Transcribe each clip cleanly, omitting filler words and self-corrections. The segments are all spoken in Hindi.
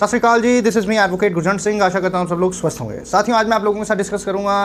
सत Sri Akal ji, this is me advocate Gurjant Singh. आशा करता हूँ सब लोग स्वस्थ होंगे। साथियों, आज मैं आप लोगों के साथ डिस्कस करूंगा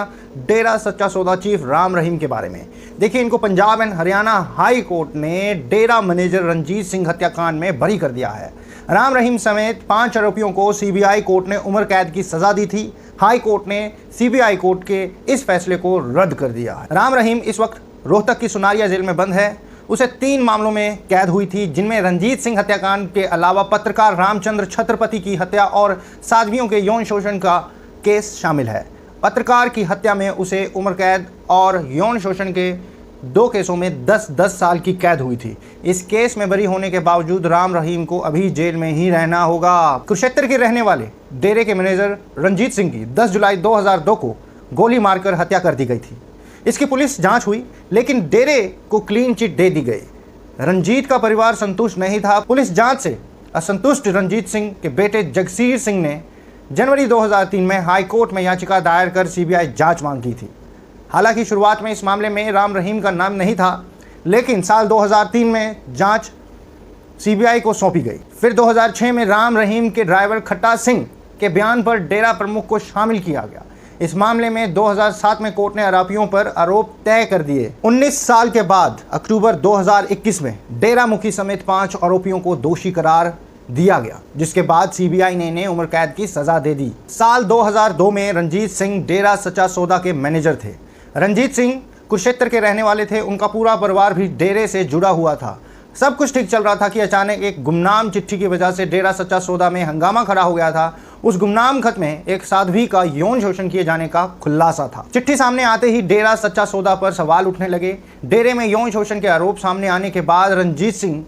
डेरा सच्चा सौदा चीफ राम रहीम के बारे में। देखिए, इनको Punjab and Haryana high court ने डेरा मैनेजर रंजीत सिंह हत्याकांड में बरी कर दिया है। राम रहीम समेत 5 आरोपियों को सीबीआई कोर्ट ने उम्र कैद की सजा दी थी। हाई कोर्ट ने सीबीआई कोर्ट के इस फैसले को रद्द कर दिया है। राम रहीम इस वक्त रोहतक की सुनारिया जेल में बंद है। उसे 3 मामलों में कैद हुई थी, जिनमें रंजीत सिंह हत्याकांड के अलावा पत्रकार रामचंद्र छत्रपति की हत्या और साध्वियों के यौन शोषण का केस शामिल है। पत्रकार की हत्या में उसे उम्र कैद और यौन शोषण के 2 केसों में 10-10 साल की कैद हुई थी। इस केस में बरी होने के बावजूद राम रहीम को अभी जेल में ही रहना होगा। कुरुक्षेत्र के रहने वाले डेरे के मैनेजर रंजीत सिंह की 10 जुलाई 2002 को गोली मारकर हत्या कर दी गई थी। इसकी पुलिस जांच हुई, लेकिन डेरे को क्लीन चिट दे दी गई। रंजीत का परिवार संतुष्ट नहीं था। पुलिस जांच से असंतुष्ट रंजीत सिंह के बेटे जगसीर सिंह ने जनवरी 2003 में हाई कोर्ट में याचिका दायर कर सीबीआई जांच मांग की थी। हालांकि शुरुआत में इस मामले में राम रहीम का नाम नहीं था, लेकिन साल 2003 में जांच सीबीआई को सौंपी गई। फिर 2006 में राम रहीम के ड्राइवर खट्टा सिंह के बयान पर डेरा प्रमुख को शामिल किया गया। इस मामले में 2007 में कोर्ट ने आरोपियों पर आरोप तय कर दिए। 19 साल के बाद अक्टूबर 2021 में डेरा मुखी समेत 5 आरोपियों को दोषी करार दिया गया, जिसके बाद सीबीआई ने इन्हें उम्र कैद की सजा दे दी। साल 2002 में रंजीत सिंह डेरा सच्चा सौदा के मैनेजर थे। रंजीत सिंह कुरुक्षेत्र के रहने वाले थे। उनका पूरा परिवार भी डेरे से जुड़ा हुआ था। सब कुछ ठीक चल रहा था कि अचानक एक गुमनाम चिट्ठी की वजह से डेरा सच्चा सौदा में हंगामा खड़ा हो गया था। उस गुमनाम खत में एक साध्वी का यौन शोषण किए जाने का खुलासा था। चिट्ठी सामने आते ही डेरा सच्चा सौदा पर सवाल उठने लगे। डेरे में यौन शोषण के आरोप सामने आने के बाद रंजीत सिंह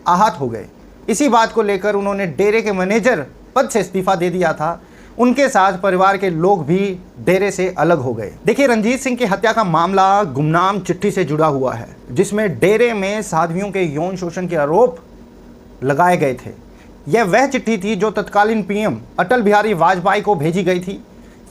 आहत हो गए। इसी बात को लेकर उन्होंने डेरे के मैनेजर पद से इस्तीफा दे दिया था। उनके साथ परिवार के लोग भी डेरे से अलग हो गए। देखिए, रंजीत सिंह की हत्या का मामला गुमनाम चिट्ठी से जुड़ा हुआ है, जिसमें डेरे में साध्वियों के यौन शोषण के आरोप लगाए गए थे। यह वह चिट्ठी थी जो तत्कालीन पीएम अटल बिहारी वाजपेयी को भेजी गई थी।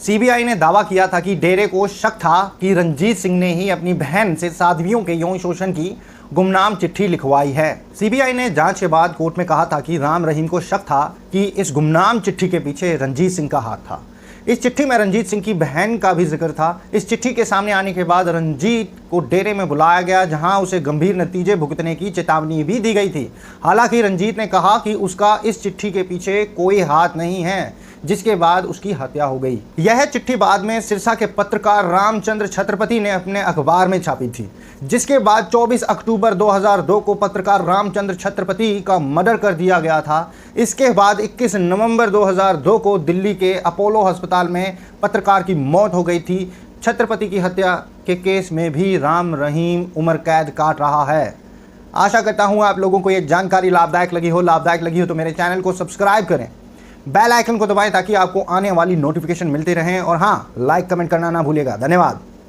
सीबीआई ने दावा किया था कि डेरे को शक था कि रंजीत सिंह ने ही अपनी बहन से साध्वियों के यौन शोषण की गुमनाम चिट्ठी लिखवाई है। सीबीआई ने जांच के बाद कोर्ट में कहा था कि राम रहीम को शक था कि इस गुमनाम चिट्ठी के पीछे रंजीत सिंह का हाथ था। इस चिट्ठी में रंजीत सिंह की बहन का भी जिक्र था। इस चिट्ठी के सामने आने के बाद रंजीत को डेरे में बुलाया गया, जहां उसे गंभीर नतीजे भुगतने की चेतावनी भी दी गई थी। हालांकि रंजीत ने कहा कि उसका इस चिट्ठी के पीछे कोई हाथ नहीं है, जिसके बाद उसकी हत्या हो गई। यह चिट्ठी बाद में सिरसा के पत्रकार रामचंद्र छत्रपति ने अपने अखबार में छापी थी, जिसके बाद 24 अक्टूबर 2002 को पत्रकार रामचंद्र छत्रपति का मर्डर कर दिया गया था। इसके बाद 21 नवंबर 2002 को दिल्ली के अपोलो अस्पताल में पत्रकार की मौत हो गई थी। छत्रपति की हत्या के केस में भी राम रहीम उम्र कैद काट रहा है। आशा करता हूँ आप लोगों को ये जानकारी लाभदायक लगी हो तो मेरे चैनल को सब्सक्राइब करें, बेल आइकन को दबाएं ताकि आपको आने वाली नोटिफिकेशन मिलती रहें, और हाँ, लाइक कमेंट करना ना भूलिएगा। धन्यवाद।